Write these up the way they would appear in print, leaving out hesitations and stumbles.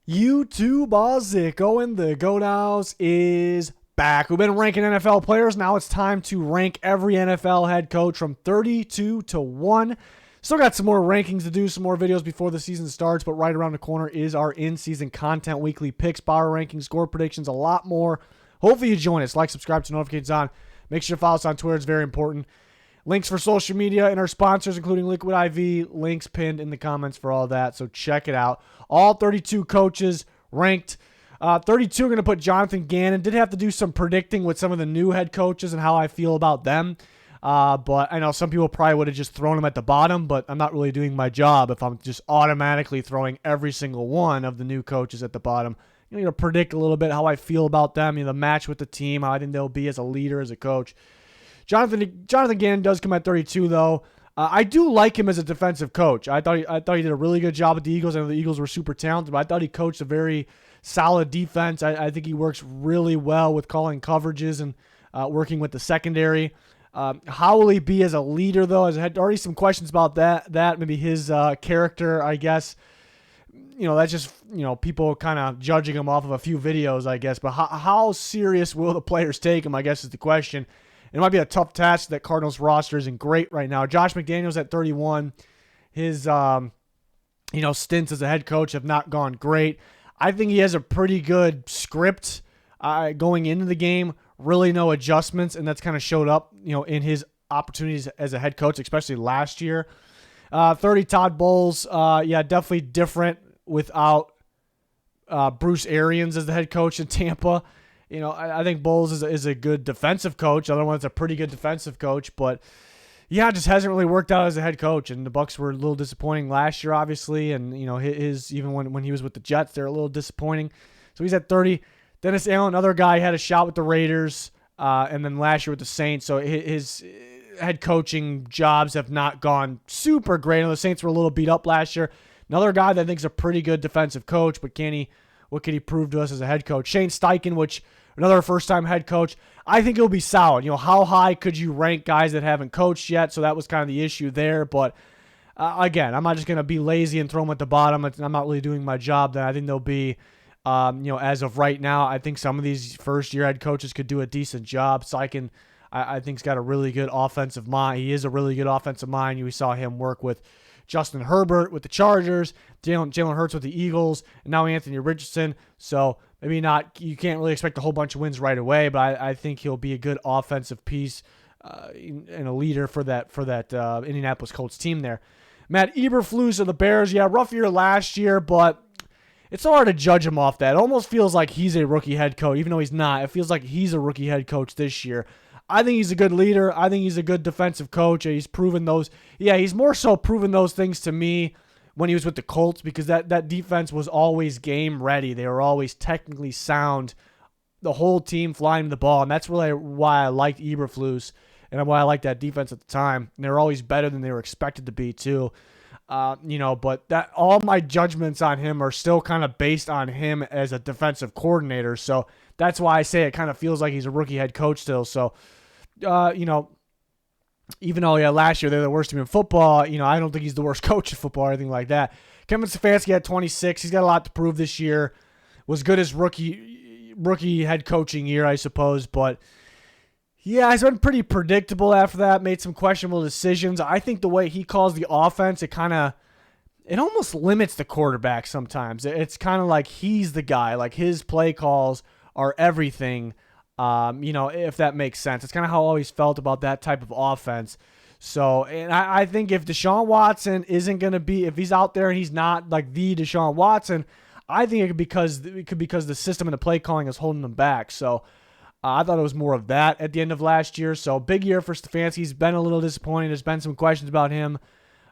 YouTube Zico and the Go Nows is back. We've been ranking NFL players. Now it's time to rank every NFL head coach from 32 to 1. Still got some more rankings to do, some more videos before the season starts, but right around the corner is our in-season content, weekly picks, power rankings, score predictions, a lot more. Hopefully you join us. Like, subscribe, to notifications on. Make sure to follow us on Twitter. It's very important. Links for social media and our sponsors, including Liquid IV, links pinned in the comments for all that. So check it out. All 32 coaches ranked. 32 are going to put Jonathan Gannon. Did have to do some predicting with some of the new head coaches and how I feel about them. But I know some people probably would have just thrown him at the bottom, but I'm not really doing my job if I'm just automatically throwing every single one of the new coaches at the bottom. You know, to predict a little bit how I feel about them, the match with the team, how I think they'll be as a leader, as a coach. Jonathan Gannon does come at 32, though. I do like him as a defensive coach. I thought he did a really good job with the Eagles. I know the Eagles were super talented, but I thought he coached a very solid defense. I think he works really well with calling coverages and working with the secondary. How will he be as a leader, though? I had already some questions about that. Maybe his character, I guess. That's just, people kind of judging him off of a few videos, I guess. But how serious will the players take him, I guess, is the question. It might be a tough task. That Cardinals roster isn't great right now. Josh McDaniels at 31. His, stints as a head coach have not gone great. I think he has a pretty good script going into the game. Really no adjustments, and that's kind of showed up, in his opportunities as a head coach, especially last year. 30, Todd Bowles. Definitely different without Bruce Arians as the head coach in Tampa. I think Bowles is a good defensive coach. The other one's a pretty good defensive coach, but it just hasn't really worked out as a head coach. And the Bucs were a little disappointing last year, obviously. And his even when he was with the Jets, they're a little disappointing. So he's at 30. Dennis Allen, another guy, had a shot with the Raiders, and then last year with the Saints. So his head coaching jobs have not gone super great. The Saints were a little beat up last year. Another guy that I think is a pretty good defensive coach, but what can he prove to us as a head coach? Shane Steichen, which another first-time head coach. I think he'll be solid. How high could you rank guys that haven't coached yet? So that was kind of the issue there. But again, I'm not just going to be lazy and throw them at the bottom. I'm not really doing my job. Then I think they'll be, as of right now, I think some of these first-year head coaches could do a decent job. Steichen, I think, has got a really good offensive mind. He is a really good offensive mind. We saw him work with Justin Herbert with the Chargers, Jalen Hurts with the Eagles, and now Anthony Richardson. So maybe not, you can't really expect a whole bunch of wins right away, but I think he'll be a good offensive piece and a leader for that Indianapolis Colts team there. Matt Eberflus of the Bears, rough year last year, but it's so hard to judge him off that. It almost feels like he's a rookie head coach, even though he's not. It feels like he's a rookie head coach this year. I think he's a good leader. I think he's a good defensive coach. He's proven those. He's more so proven those things to me when he was with the Colts, because that defense was always game ready. They were always technically sound. The whole team flying the ball, and that's really why I liked Eberflus and why I liked that defense at the time. And they were always better than they were expected to be too. But that all my judgments on him are still kind of based on him as a defensive coordinator. So that's why I say it kind of feels like he's a rookie head coach still. So, even though, last year they're the worst team in football, I don't think he's the worst coach in football or anything like that. Kevin Stefanski at 26. He's got a lot to prove this year. Was good as rookie head coaching year, I suppose. But, he's been pretty predictable after that. Made some questionable decisions. I think the way he calls the offense, it almost limits the quarterback sometimes. It's kind of like he's the guy. Like his play calls are everything. If that makes sense. It's kind of how I always felt about that type of offense. So, and I think if Deshaun Watson isn't going to be, if he's out there and he's not like the Deshaun Watson, I think it could because the system and the play calling is holding them back. So, I thought it was more of that at the end of last year. So, big year for Stefanski. He's been a little disappointing. There's been some questions about him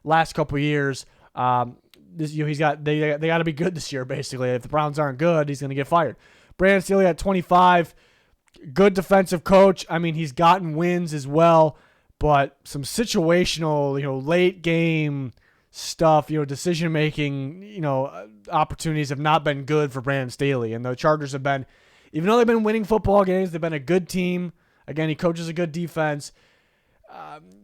last couple of years. They got to be good this year, basically. If the Browns aren't good, he's going to get fired. Brandon Staley at 25. Good defensive coach. I mean, he's gotten wins as well, but some situational, late game stuff, decision-making, opportunities have not been good for Brandon Staley. And the Chargers have been, even though they've been winning football games, they've been a good team. Again, he coaches a good defense.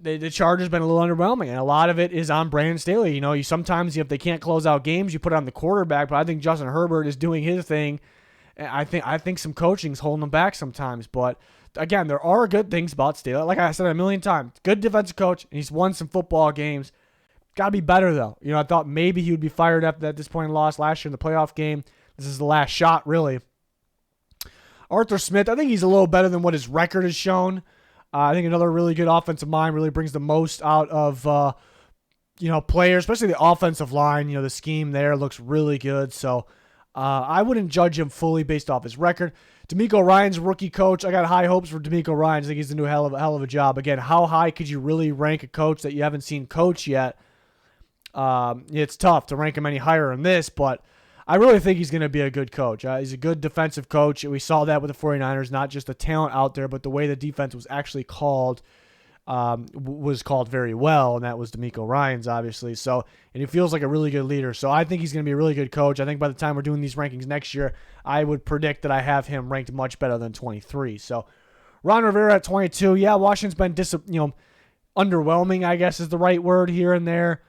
the Chargers been a little underwhelming, and a lot of it is on Brandon Staley. You sometimes if they can't close out games, you put it on the quarterback. But I think Justin Herbert is doing his thing. And I think some coaching's holding them back sometimes. But again, there are good things about Staley. Like I said a million times, good defensive coach, and he's won some football games. Got to be better though. I thought maybe he would be fired up at this point and lost last year in the playoff game. This is the last shot, really. Arthur Smith, I think he's a little better than what his record has shown. I think another really good offensive mind really brings the most out of players, especially the offensive line. The scheme there looks really good. So I wouldn't judge him fully based off his record. DeMeco Ryans, rookie coach. I got high hopes for DeMeco Ryans. I think he's going to do a hell of a job. Again, how high could you really rank a coach that you haven't seen coach yet? It's tough to rank him any higher than this, but I really think he's going to be a good coach. He's a good defensive coach. We saw that with the 49ers, not just the talent out there, but the way the defense was actually called was called very well, and that was DeMeco Ryans, obviously. So, and he feels like a really good leader. So I think he's going to be a really good coach. I think by the time we're doing these rankings next year, I would predict that I have him ranked much better than 23. So Ron Rivera at 22. Yeah, Washington's been underwhelming, I guess is the right word here and there.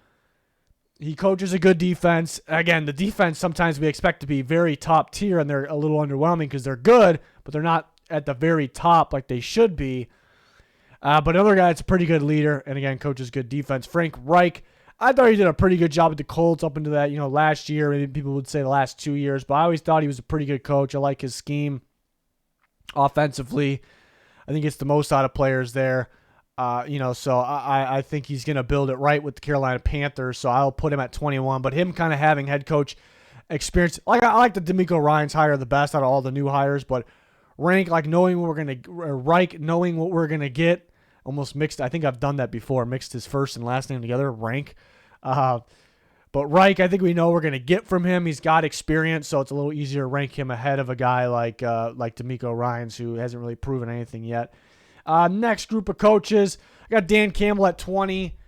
He coaches a good defense. Again, the defense sometimes we expect to be very top tier, and they're a little underwhelming because they're good, but they're not at the very top like they should be. But another guy that's a pretty good leader, and again, coaches good defense. Frank Reich, I thought he did a pretty good job with the Colts up into that, last year. Maybe people would say the last 2 years, but I always thought he was a pretty good coach. I like his scheme offensively. I think it's the most out of players there. So I think he's going to build it right with the Carolina Panthers, so I'll put him at 21. But him kind of having head coach experience, I like the DeMeco Ryans hire the best out of all the new hires, but Reich knowing what we're going to get, almost mixed. I think I've done that before, mixed his first and last name together, Reich. But Reich, I think we know we're going to get from him. He's got experience, so it's a little easier to rank him ahead of a guy like DeMeco Ryans, who hasn't really proven anything yet. Next group of coaches, I got Dan Campbell at 20.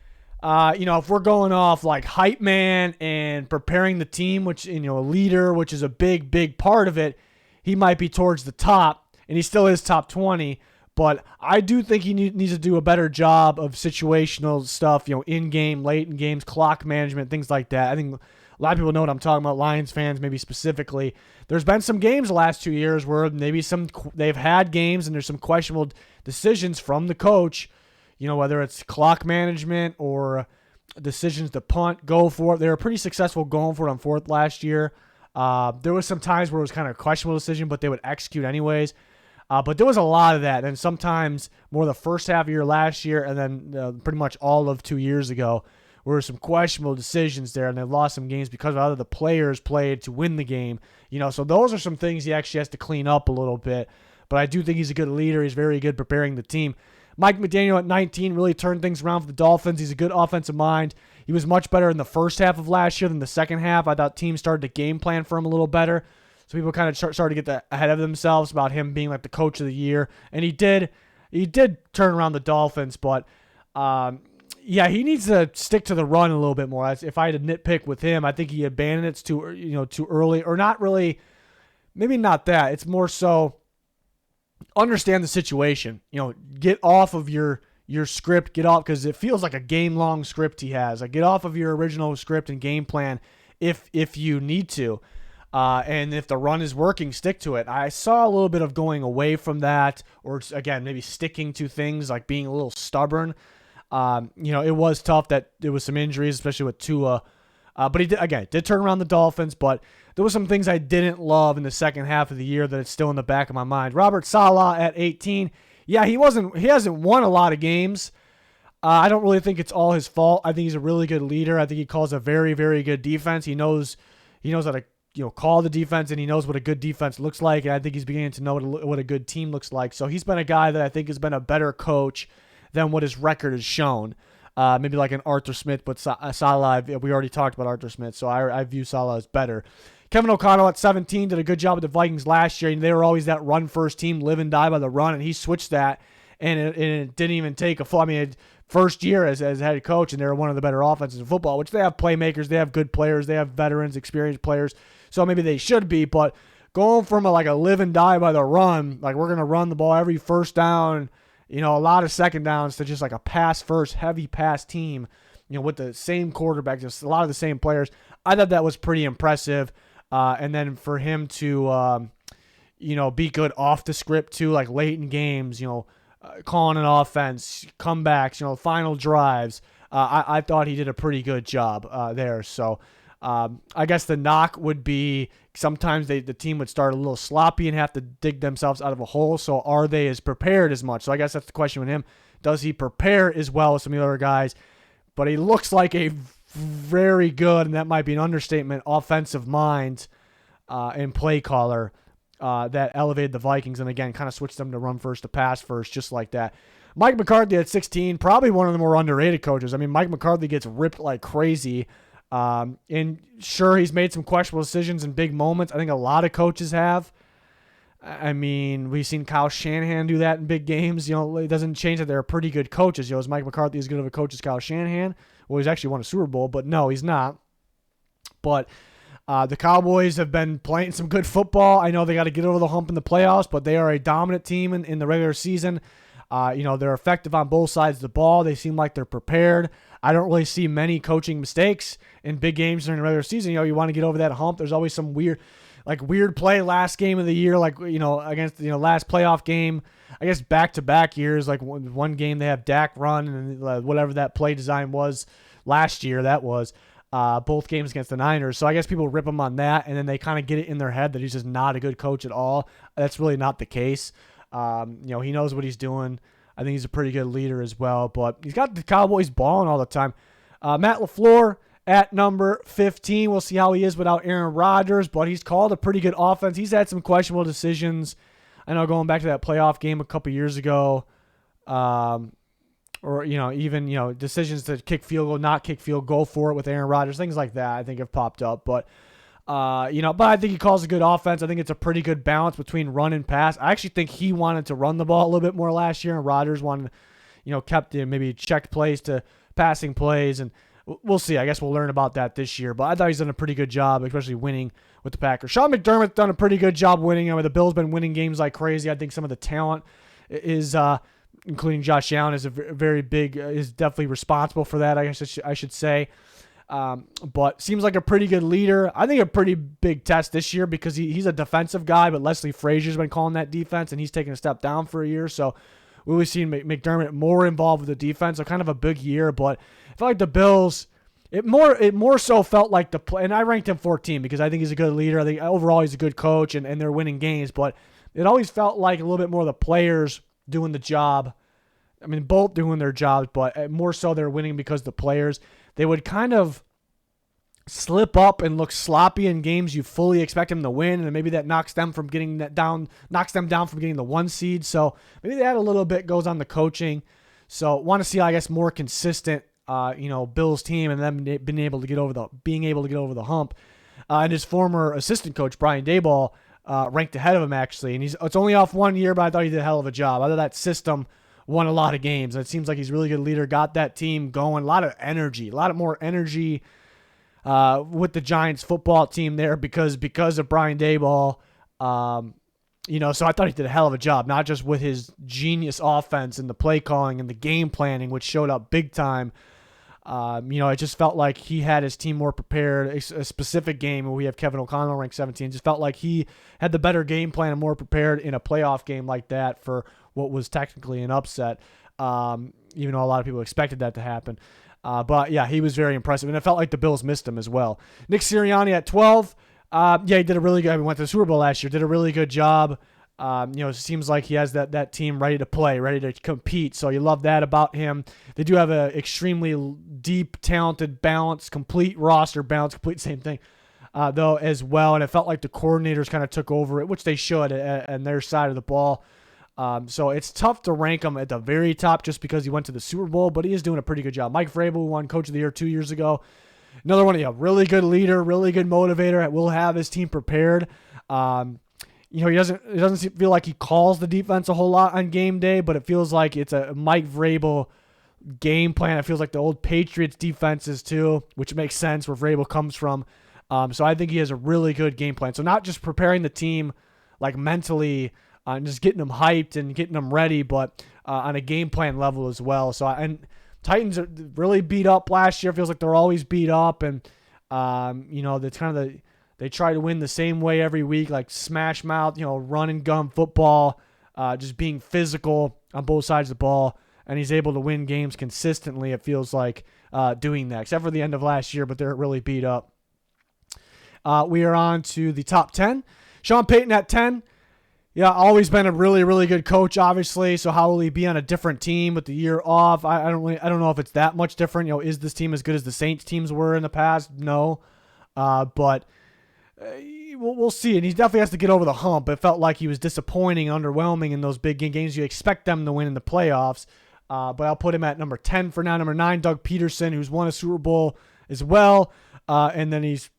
If we're going off like hype man and preparing the team, which, a leader, which is a big, big part of it, he might be towards the top, and he still is top 20. But I do think he needs to do a better job of situational stuff, in-game, late in games, clock management, things like that. I think a lot of people know what I'm talking about, Lions fans maybe specifically. There's been some games the last 2 years where maybe they've had games and there's some questionable decisions from the coach, whether it's clock management or decisions to punt, go for it. They were pretty successful going for it on fourth last year. There was some times where it was kind of a questionable decision, but they would execute anyways. But there was a lot of that, and sometimes more the first half of year last year and then pretty much all of 2 years ago were some questionable decisions there, and they lost some games because of how the players played to win the game. So those are some things he actually has to clean up a little bit. But I do think he's a good leader. He's very good preparing the team. Mike McDaniel at 19 really turned things around for the Dolphins. He's a good offensive mind. He was much better in the first half of last year than the second half. I thought teams started to game plan for him a little better. So people kind of started to get ahead of themselves about him being like the coach of the year. And he did turn around the Dolphins, but he needs to stick to the run a little bit more. If I had to nitpick with him, I think he abandoned it too early, or not really. Maybe not that. It's more so understand the situation. Get off of your script. Get off, because it feels like a game-long script he has. Like, get off of your original script and game plan if you need to. And if the run is working, stick to it. I saw a little bit of going away from that, or again, maybe sticking to things, like being a little stubborn. It was tough that there was some injuries, especially with Tua. But he did turn around the Dolphins, but there was some things I didn't love in the second half of the year that it's still in the back of my mind. Robert Saleh at 18. Yeah, he hasn't won a lot of games. I don't really think it's all his fault. I think he's a really good leader. I think he calls a very, very good defense. He knows how to call the defense, and he knows what a good defense looks like. And I think he's beginning to know what a good team looks like. So he's been a guy that I think has been a better coach than what his record has shown. Maybe like an Arthur Smith, but Saleh, we already talked about Arthur Smith, so I view Saleh as better. Kevin O'Connell at 17 did a good job with the Vikings last year, and they were always that run-first team, live and die by the run, and he switched that, and it didn't even take a full, first year as head coach, and they were one of the better offenses in football, which they have playmakers, they have good players, they have veterans, experienced players, so maybe they should be, but going from a live and die by the run, like we're going to run the ball every first down, a lot of second downs to just like a pass-first, heavy pass team, with the same quarterback, just a lot of the same players. I thought that was pretty impressive. And then for him to, be good off the script too, like late in games, calling an offense, comebacks, final drives. I thought he did a pretty good job there. So I guess the knock would be sometimes the team would start a little sloppy and have to dig themselves out of a hole. So are they as prepared as much? So I guess that's the question with him. Does he prepare as well as some of the other guys? But he looks like a very good, and that might be an understatement, offensive mind and play caller that elevated the Vikings and, again, kind of switched them to run first to pass first, just like that. Mike McCarthy at 16, probably one of the more underrated coaches. I mean, Mike McCarthy gets ripped like crazy. And sure, he's made some questionable decisions in big moments. I think a lot of coaches have. I mean, we've seen Kyle Shanahan do that in big games. It doesn't change that they're pretty good coaches. Is Mike McCarthy as good of a coach as Kyle Shanahan? Well, he's actually won a Super Bowl, but no, he's not. But the Cowboys have been playing some good football. I know they got to get over the hump in the playoffs, but they are a dominant team in the regular season. They're effective on both sides of the ball. They seem like they're prepared. I don't really see many coaching mistakes in big games during the regular season. You want to get over that hump. There's always some weird play last game of the year, against last playoff game. I guess back-to-back years, like one game they have Dak run and whatever that play design was last year, that was both games against the Niners. So I guess people rip him on that, and then they kind of get it in their head that he's just not a good coach at all. That's really not the case. He knows what he's doing. I think he's a pretty good leader as well, but he's got the Cowboys balling all the time. Matt LaFleur at number 15. We'll see how he is without Aaron Rodgers, but he's called a pretty good offense. He's had some questionable decisions. I know going back to that playoff game a couple years ago, even decisions to kick field goal, not kick field, go for it with Aaron Rodgers, things like that I think have popped up. But I think he calls a good offense. I think it's a pretty good balance between run and pass. I actually think he wanted to run the ball a little bit more last year, and Rodgers wanted, kept maybe checked plays to passing plays, and we'll see. I guess we'll learn about that this year. But I thought he's done a pretty good job, especially winning with the Packers. Sean McDermott's done a pretty good job winning. The Bills been winning games like crazy. I think some of the talent is, including Josh Allen, is is definitely responsible for that, I guess I should say. But seems like a pretty good leader. I think a pretty big test this year because he's a defensive guy, but Leslie Frazier's been calling that defense, and he's taken a step down for a year. So we've seen McDermott more involved with the defense. So kind of a big year, but I feel like the Bills, it more so felt like the play, and I ranked him 14 because I think he's a good leader. I think overall he's a good coach, and they're winning games, but it always felt like a little bit more the players doing the job. I mean, both doing their jobs, but more so they're winning because the players, they would kind of slip up and look sloppy in games you fully expect them to win, and maybe that knocks them down from getting the 1 seed. So maybe that a little bit goes on the coaching. So want to see, I guess, more consistent, Bills team, and them being able to get over the hump. And his former assistant coach Brian Daboll ranked ahead of him actually, and it's only off 1 year, but I thought he did a hell of a job. I thought that system won a lot of games. And it seems like he's a really good leader, got that team going, a lot more energy with the Giants football team there because of Brian Daboll. So I thought he did a hell of a job, not just with his genius offense and the play calling and the game planning, which showed up big time. It just felt like he had his team more prepared. A specific game where we have Kevin O'Connell ranked 17, just felt like he had the better game plan and more prepared in a playoff game like that for what was technically an upset, even though a lot of people expected that to happen. But yeah, he was very impressive, and it felt like the Bills missed him as well. Nick Sirianni at 12. He did a really good. We went to the Super Bowl last year. Did a really good job. It seems like he has that team ready to play, ready to compete. So you love that about him. They do have an extremely deep, talented, balanced, complete roster, same thing, though as well. And it felt like the coordinators kind of took over it, which they should, and their side of the ball. So it's tough to rank him at the very top just because he went to the Super Bowl, but he is doing a pretty good job. Mike Vrabel won Coach of the Year 2 years ago. Another one, really good leader, really good motivator. Will have his team prepared. He doesn't feel like he calls the defense a whole lot on game day, but it feels like it's a Mike Vrabel game plan. It feels like the old Patriots defenses too, which makes sense where Vrabel comes from. So I think he has a really good game plan. So not just preparing the team like mentally and just getting them hyped and getting them ready, but on a game plan level as well. So, and Titans are really beat up last year. Feels like they're always beat up, and that's kind of they try to win the same way every week, like smash mouth, run and gun football, just being physical on both sides of the ball, and he's able to win games consistently. It feels like doing that, except for the end of last year, but they're really beat up. We are on to the top 10. Sean Payton at 10. Yeah, always been a really, really good coach, obviously. So how will he be on a different team with the year off? I don't know if it's that much different. Is this team as good as the Saints teams were in the past? No, but we'll see. And he definitely has to get over the hump. It felt like he was disappointing, underwhelming in those big games. You expect them to win in the playoffs, but I'll put him at number 10 for now. Number 9, Doug Peterson, who's won a Super Bowl as well, and then he's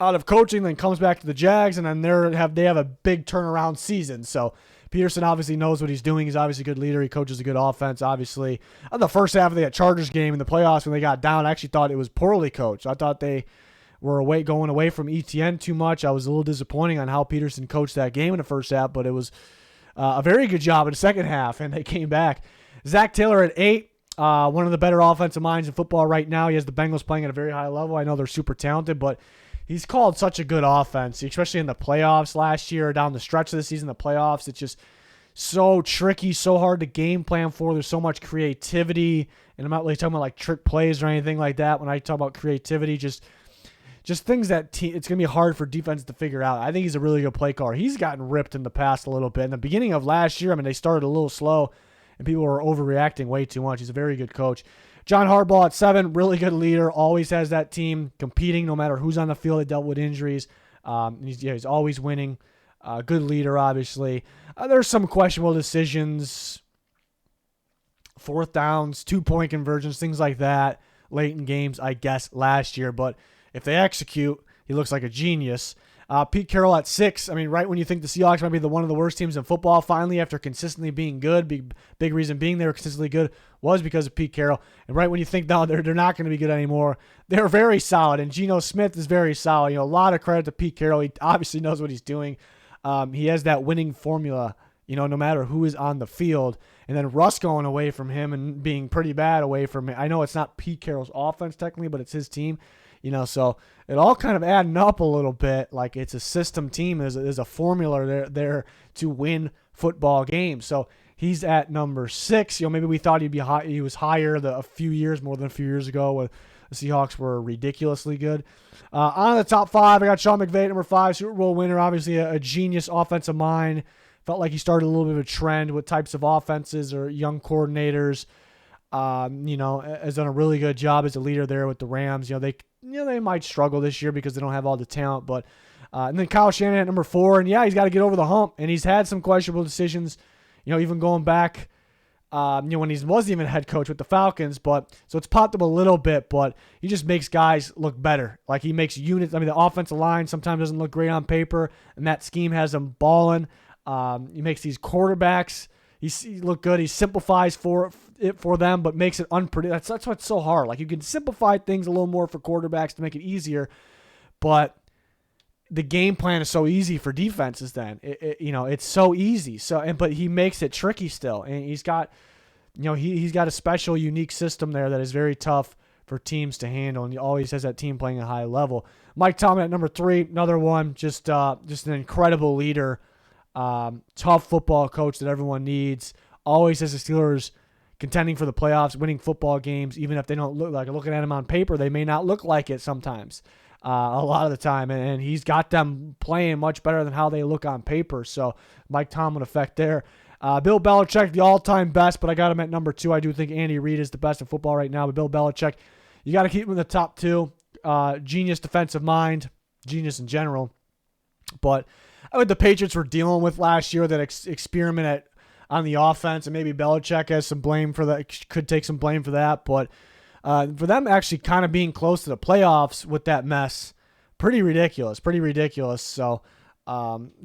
out of coaching, then comes back to the Jags, and then they have a big turnaround season. So Peterson obviously knows what he's doing. He's obviously a good leader. He coaches a good offense, obviously. On the first half of that Chargers game in the playoffs when they got down, I actually thought it was poorly coached. I thought they were going away from ETN too much. I was a little disappointing on how Peterson coached that game in the first half, but it was a very good job in the second half, and they came back. Zach Taylor at 8. One of the better offensive minds in football right now. He has the Bengals playing at a very high level. I know they're super talented, but he's called such a good offense, especially in the playoffs last year, down the stretch of the season, the playoffs. It's just so tricky, so hard to game plan for. There's so much creativity, and I'm not really talking about like trick plays or anything like that. When I talk about creativity, just things that it's going to be hard for defense to figure out. I think he's a really good play caller. He's gotten ripped in the past a little bit. In the beginning of last year, they started a little slow, and people were overreacting way too much. He's a very good coach. John Harbaugh at 7, really good leader, always has that team competing no matter who's on the field. They dealt with injuries. He's always winning. Good leader, obviously. There's some questionable decisions, fourth downs, 2-point conversions, things like that, late in games, I guess, last year. But if they execute, he looks like a genius. Pete Carroll at 6. Right when you think the Seahawks might be one of the worst teams in football, finally, after consistently being good, big reason being they were consistently good was because of Pete Carroll. And right when you think, no, they're not going to be good anymore, they're very solid. And Geno Smith is very solid. A lot of credit to Pete Carroll. He obviously knows what he's doing. He has that winning formula, no matter who is on the field. And then Russ going away from him and being pretty bad away from him. I know it's not Pete Carroll's offense technically, but it's his team. So it all kind of adding up a little bit. Like it's a system team. There's a formula there to win football games. So he's at number 6. Maybe we thought he was higher more than a few years ago when the Seahawks were ridiculously good. On the top 5, I got Sean McVay at number 5, Super Bowl winner. Obviously a genius offensive mind. Felt like he started a little bit of a trend with types of offenses or young coordinators. Has done a really good job as a leader there with the Rams. They might struggle this year because they don't have all the talent, but and then Kyle Shanahan at number 4, and he's got to get over the hump, and he's had some questionable decisions, even going back, when he wasn't even head coach with the Falcons, but so it's popped up a little bit, but he just makes guys look better. Like he makes units. The offensive line sometimes doesn't look great on paper, and that scheme has them balling. He makes these quarterbacks. He look good. He simplifies for them, but makes it unpredictable. That's what's so hard. Like you can simplify things a little more for quarterbacks to make it easier, but the game plan is so easy for defenses. Then it's so easy. But he makes it tricky still, and he's got, he's got a special, unique system there that is very tough for teams to handle, and he always has that team playing at a high level. Mike Tomlin at number 3, another one, just an incredible leader. Tough football coach that everyone needs. Always has the Steelers contending for the playoffs, winning football games, even if they don't look like it. Looking at them on paper, they may not look like it sometimes, a lot of the time. And he's got them playing much better than how they look on paper. So Mike Tomlin effect there. Bill Belichick, the all-time best, but I got him at number 2. I do think Andy Reid is the best in football right now, but Bill Belichick, you got to keep him in the top 2. Genius defensive mind, genius in general. But what the Patriots were dealing with last year, that experiment on the offense, and maybe Belichick has some blame for that, could take some blame for that. But for them actually kind of being close to the playoffs with that mess, pretty ridiculous. So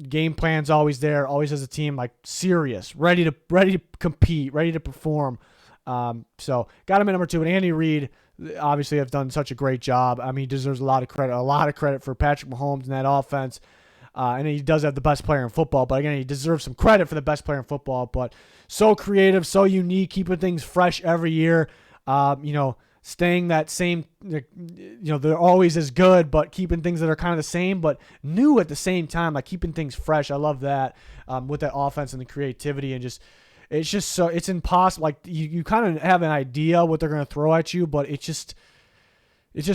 game plan's always there, always has a team like serious, ready to compete, ready to perform. So got him at number 2. And Andy Reid obviously have done such a great job. He deserves a lot of credit for Patrick Mahomes and that offense. And he does have the best player in football, but again, he deserves some credit for the best player in football. But so creative, so unique, keeping things fresh every year. Staying that same, they're always as good, but keeping things that are kind of the same, but new at the same time, like keeping things fresh. I love that with that offense and the creativity, and it's impossible. Like you kind of have an idea what they're going to throw at you, but it's just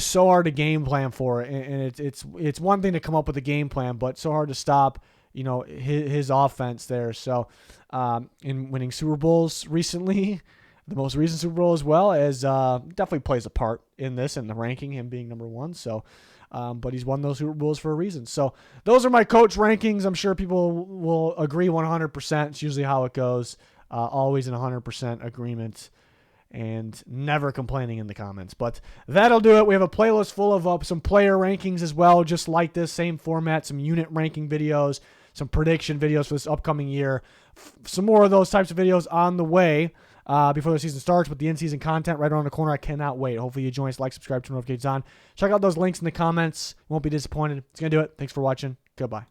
so hard to game plan for it. And it's one thing to come up with a game plan, but so hard to stop, his offense there. So in winning Super Bowls recently, the most recent Super Bowl as well, as definitely plays a part in this and the ranking, him being number one. So, but he's won those Super Bowls for a reason. So those are my coach rankings. I'm sure people will agree 100%. It's usually how it goes. Always in 100% agreement and never complaining in the comments. But that'll do it. We have a playlist full of some player rankings as well, just like this, same format, some unit ranking videos, some prediction videos for this upcoming year. Some more of those types of videos on the way before the season starts, with the in-season content right around the corner. I cannot wait. Hopefully you join us, like, subscribe, turn notifications on. Check out those links in the comments. You won't be disappointed. It's going to do it. Thanks for watching. Goodbye.